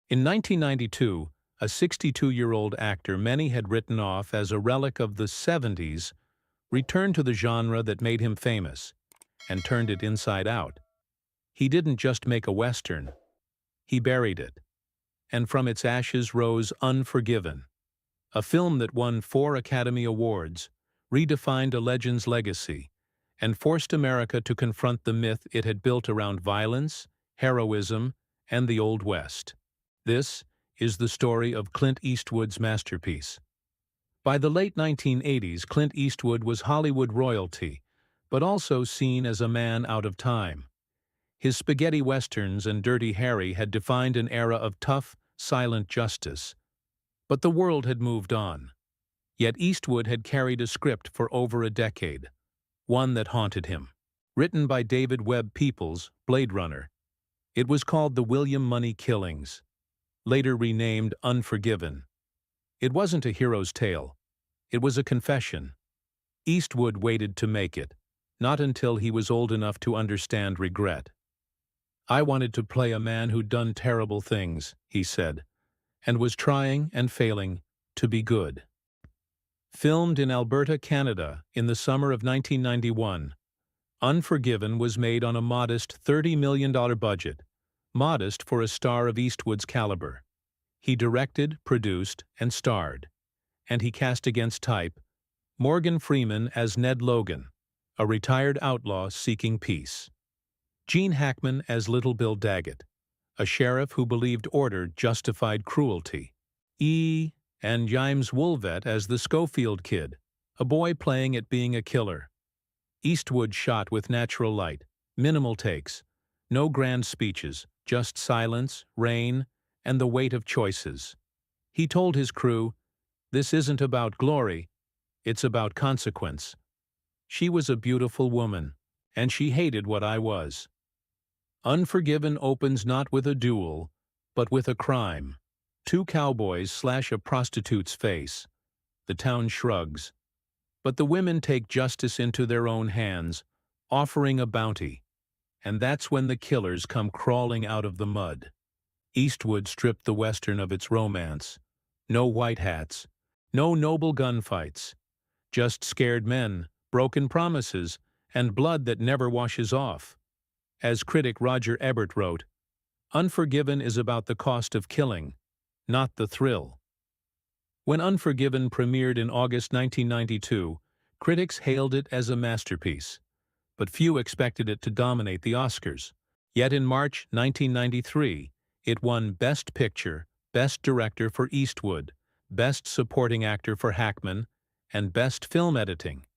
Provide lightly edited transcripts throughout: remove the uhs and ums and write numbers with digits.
In 1992, a 62-year-old actor many had written off as a relic of the 70s returned to the genre that made him famous and turned it inside out. He didn't just make a Western, he buried it. And from its ashes rose Unforgiven, a film that won 4 Academy Awards, redefined a legend's legacy, and forced America to confront the myth it had built around violence, heroism, and the Old West. This is the story of Clint Eastwood's masterpiece. By the late 1980s, Clint Eastwood was Hollywood royalty, but also seen as a man out of time. His spaghetti westerns and Dirty Harry had defined an era of tough, silent justice. But the world had moved on. Yet Eastwood had carried a script for over a decade, one that haunted him. Written by David Webb Peoples, Blade Runner, it was called The William Money Killings, later renamed Unforgiven. It wasn't a hero's tale. It was a confession. Eastwood waited to make it, not until he was old enough to understand regret. "I wanted to play a man who'd done terrible things," he said, and was trying and failing to be good. Filmed in Alberta, Canada, in the summer of 1991, Unforgiven was made on a modest $30 million budget, modest for a star of Eastwood's caliber. He directed, produced, and starred, and he cast against type Morgan Freeman as Ned Logan, a retired outlaw seeking peace; Gene Hackman as Little Bill Daggett, a sheriff who believed order justified cruelty; and James Woolvet as the Schofield Kid, a boy playing at being a killer. Eastwood shot with natural light, minimal takes, no grand speeches, just silence, rain, and the weight of choices. He told his crew, "This isn't about glory, it's about consequence. She was a beautiful woman, and she hated what I was." Unforgiven opens not with a duel, but with a crime. 2 cowboys slash a prostitute's face. The town shrugs. But the women take justice into their own hands, offering a bounty. And that's when the killers come crawling out of the mud. Eastwood stripped the Western of its romance. No white hats. No noble gunfights. Just scared men, broken promises, and blood that never washes off. As critic Roger Ebert wrote, "Unforgiven is about the cost of killing, not the thrill." When Unforgiven premiered in August 1992, critics hailed it as a masterpiece, but few expected it to dominate the Oscars. Yet in March 1993, it won Best Picture, Best Director for Eastwood, Best Supporting Actor for Hackman, and Best Film Editing.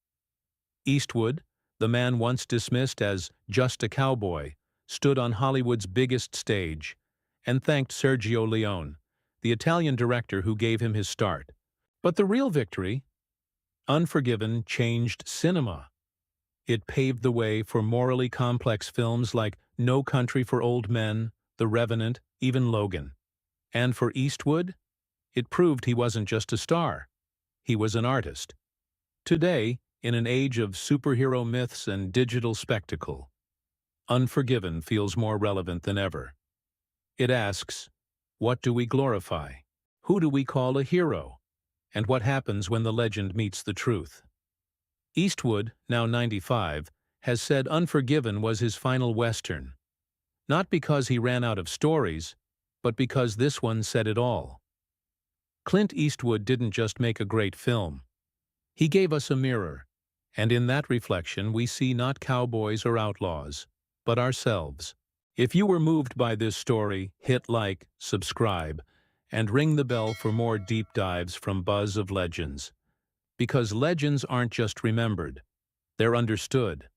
Eastwood, the man once dismissed as just a cowboy, stood on Hollywood's biggest stage and thanked Sergio Leone, the Italian director who gave him his start. But the real victory, Unforgiven, changed cinema. It paved the way for morally complex films like No Country for Old Men, The Revenant, even Logan. And for Eastwood, it proved he wasn't just a star. He was an artist. Today, in an age of superhero myths and digital spectacle, Unforgiven feels more relevant than ever. It asks, what do we glorify? Who do we call a hero? And what happens when the legend meets the truth? Eastwood, now 95, has said Unforgiven was his final Western. Not because he ran out of stories, but because this one said it all. Clint Eastwood didn't just make a great film. He gave us a mirror, and in that reflection we see not cowboys or outlaws, but ourselves. If you were moved by this story, hit like, subscribe, and ring the bell for more deep dives from Buzz of Legends. Because legends aren't just remembered, they're understood.